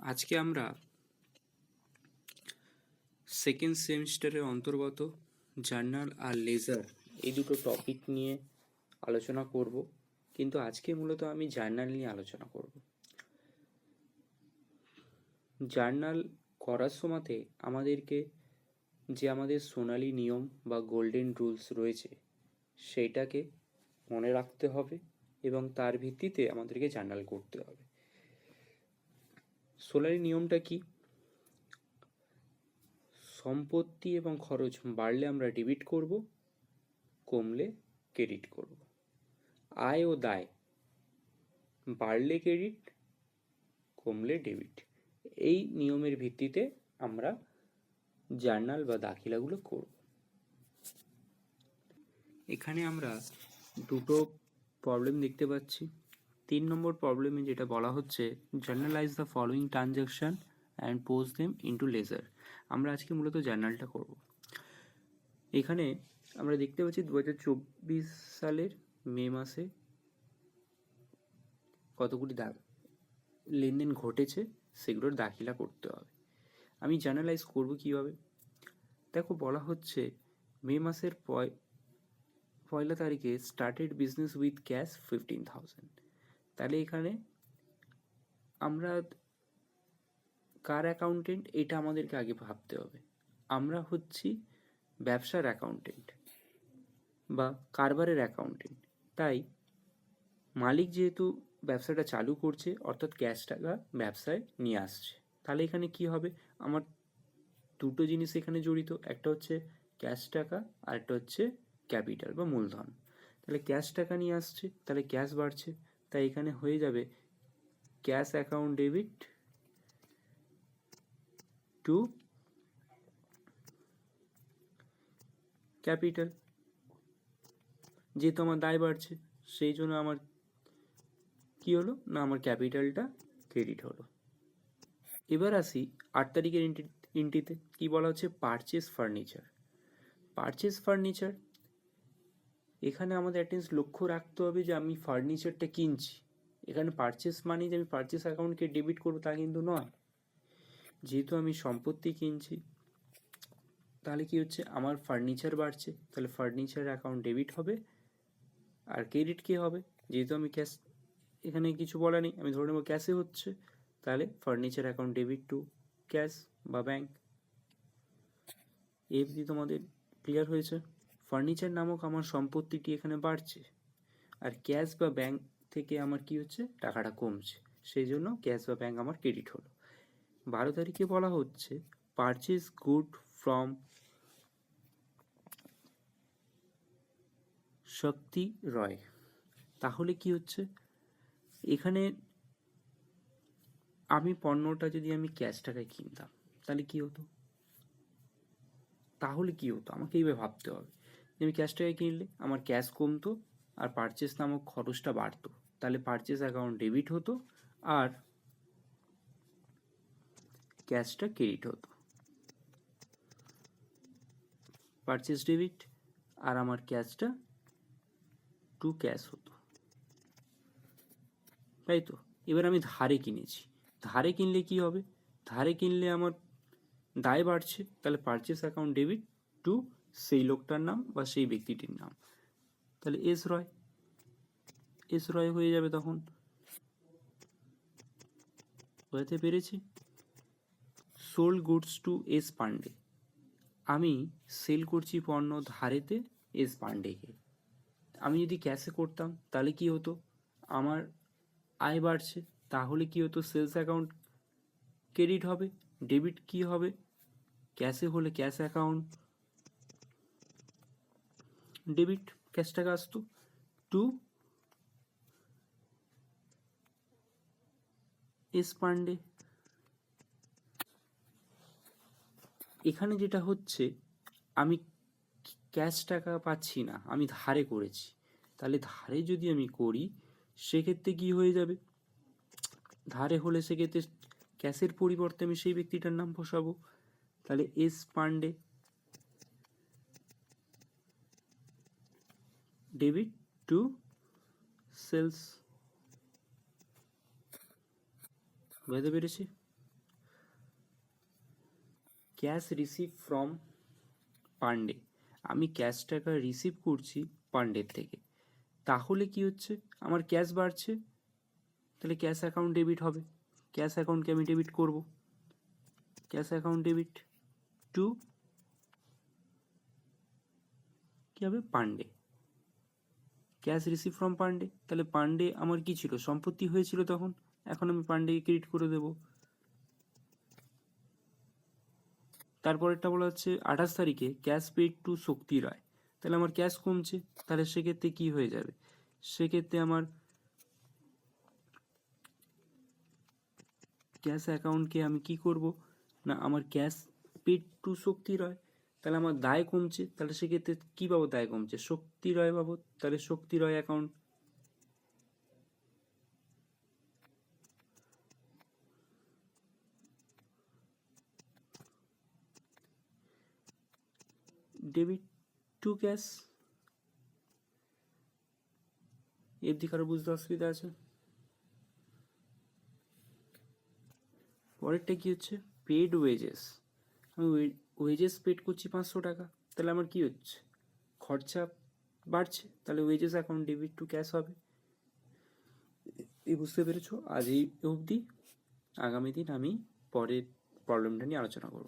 আজকে আমরা সেকেন্ড সেমিস্টারের অন্তর্গত জার্নাল আর লেজার এই দুটো টপিক নিয়ে আলোচনা করব, কিন্তু আজকে মূলত আমি জার্নাল নিয়ে আলোচনা করব। জার্নাল করার সময়তে আমাদেরকে যে আমাদের সোনালী নিয়ম বা গোল্ডেন রুলস রয়েছে সেইটাকে মনে রাখতে হবে এবং তার ভিত্তিতে আমাদেরকে জার্নাল করতে হবে। সোনালী নিয়মটা কি? সম্পত্তি এবং খরচ বাড়লে আমরা ডেবিট করব, কমলে ক্রেডিট করব। আয় ও দায় বাড়লে ক্রেডিট, কমলে ডেবিট। এই নিয়মের ভিত্তিতে আমরা জার্নাল বা দাখিলাগুলো করব। এখানে আমরা দুটো প্রবলেম দেখতে পাচ্ছি। 3 নম্বর প্রবলেমে যেটা বলা হচ্ছে, journalize the following transaction and post them into ledger. আমরা আজকে মূলত জার্নালটা করব। এখানে আমরা দেখতে পাচ্ছি 2024 সালের মে মাসে কতগুলি লেনদেন ঘটেছে সেগুলোর দাখিলা করতে হবে। আমি জার্নালাইজ করব কিভাবে? দেখো, বলা হচ্ছে মে মাসের 1 তারিখে স্টার্টেড বিজনেস উইথ ক্যাশ 15,000। তাহলে এখানে আমরা কার অ্যাকাউন্টেন্ট এটা আমাদেরকে আগে ভাবতে হবে। আমরা হচ্ছি ব্যবসার অ্যাকাউন্টেন্ট বা কারবারের অ্যাকাউন্টেন্ট, তাই মালিক যেহেতু ব্যবসাটা চালু করছে অর্থাৎ ক্যাশ টাকা ব্যবসায় নিয়ে আসছে, তাহলে এখানে কি হবে? আমার দুটো জিনিস এখানে জড়িত, একটা হচ্ছে ক্যাশ টাকা আর একটা হচ্ছে ক্যাপিটাল বা মূলধন। তাহলে ক্যাশ টাকা নিয়ে আসছে, তাহলে ক্যাশ বাড়ছে, তাই এখানে হয়ে যাবে cash account debit two capital. যেহেতু আমার দায় বাড়ছে সেই জন্য আমার কি হলো না, আমার ক্যাপিটালটা ক্রেডিট হলো। এবার আসি 8 তারিখের এন্ট্রিতে কি বলা হচ্ছে, পারচেস ফার্নিচার। পারচেস ফার্নিচার, এখানে আমাদের অ্যাটেন্স লক্ষ্য রাখতে হবে যে আমি ফার্নিচারটা কিনছি। এখানে পারচেস মানে যে আমি পারচেস অ্যাকাউন্টকে ডেবিট করবো তা কিন্তু নয়। যেহেতু আমি সম্পত্তি কিনছি তাহলে কি হচ্ছে, আমার ফার্নিচার বাড়ছে, তাহলে ফার্নিচার অ্যাকাউন্ট ডেবিট হবে। আর ক্রেডিট কি হবে? যেহেতু আমি ক্যাশ, এখানে কিছু বলা নেই, আমি ধরে নেবো ক্যাশে হচ্ছে, তাহলে furniture account debit to cash বা ব্যাংক। এই অবধি তোমাদের ক্লিয়ার হয়েছে? ফার্নিচার নামক আমার সম্পত্তিটি এখানে বাড়ছে আর ক্যাশ বা ব্যাংক থেকে আমার কি হচ্ছে, টাকাটা কমছে, সেই জন্য ক্যাশ বা ব্যাংক আমার ক্রেডিট হলো। 12 তারিখে বলা হচ্ছে পারচেজ গুড ফ্রম শক্তি রয়। তাহলে কি হচ্ছে, এখানে আমি পণ্যটা যদি আমি ক্যাশ টাকায় কিনতাম তাহলে কি হতো? আমাকে এইভাবে ভাবতে হবে যে আমি ক্যাশ টাকায় কিনলে আমার ক্যাশ কমতো আর পারচেস নামক খরচটা বাড়তো, তাহলে পারচেস অ্যাকাউন্ট ডেবিট হতো আর ক্যাশটা ক্রেডিট হতো। পারচেস ডেবিট আর আমার ক্যাশটা টু ক্যাশ হতো, তাই তো? এবার আমি ধারে কিনেছি, ধারে কিনলে কি হবে? ধারে কিনলে আমার দায় বাড়ছে, তাহলে পারচেস অ্যাকাউন্ট ডেবিট টু সেই লোকটার নাম বা সেই ব্যক্তিটির নাম, তাহলে এস রয় হয়ে যাবে। তখন বোঝাতে পেরেছি? Sold goods to S Pandey, আমি সেল করছি পণ্য ধারেতে এস পান্ডেকে। আমি যদি ক্যাশে করতাম তাহলে কি হতো, আমার আয় বাড়ছে, তাহলে কি হতো, সেলস অ্যাকাউন্ট ক্রেডিট হবে। ডেবিট কি হবে? ক্যাশে হলে ক্যাশ অ্যাকাউন্ট ডেবিট, ক্যাশ টাকা আসতো টু এস পান্ডে। এখানে যেটা হচ্ছে, আমি ক্যাশ টাকা পাচ্ছি না, আমি ধারে করেছি, তাহলে ধারে যদি আমি করি সেক্ষেত্রে কি হয়ে যাবে, ধারে হলে সেক্ষেত্রে ক্যাশের পরিবর্তে আমি সেই ব্যক্তিটার নাম বসাবো, তাহলে S Pandey debit to sales. বুঝতে পেরেছি? ক্যাশ রিসিভ ফ্রম পান্ডে, আমি ক্যাশ টাকা রিসিভ করছি পান্ডের থেকে, তাহলে কি হচ্ছে, আমার ক্যাশ বাড়ছে, তাহলে ক্যাশ অ্যাকাউন্ট ডেবিট হবে, ক্যাশ অ্যাকাউন্টকে আমি ডেবিট করব, ক্যাশ অ্যাকাউন্ট ডেবিট টু কী হবে Pandey, cash receive from Pandey, তাহলে পান্ডে আমার কি ছিল, সম্পত্তি হয়েছিল তখন, এখন আমি পান্ডেকে ক্রেডিট করে দেব। তারপরেরটা বলা হচ্ছে 28 তারিখে ক্যাশ পেড টু শক্তি রায়, তাহলে আমার ক্যাশ কমছে, তাহলে সেক্ষেত্রে কি হয়ে যাবে, সেক্ষেত্রে আমার ক্যাশ অ্যাকাউন্টকে আমি কি করব না, আমার ক্যাশ পেড টু শক্তি রয়, তাহলে আমার দায় কমছে, তাহলে সেক্ষেত্রে কী বাবদ দায় কমছে, শক্তি রয় বাবদ, তাহলে শক্তি রয় অ্যাকাউন্ট ডেবিট টু ক্যাশ। এর দিকে আরও বুঝতে অসুবিধা আছে? পরেরটা কি হচ্ছে, পেড ওয়েজেস, আমি ওয়েজেস পেড করছি 500 টাকা, তাহলে আমার কি হচ্ছে, খরচা বাড়ছে, তাহলে wages account debit to cash হবে। এই বুঝতে পেরেছো? আজ এই অবধি, আগামী দিন আমি পরের প্রবলেমটা নিয়ে আলোচনা করব।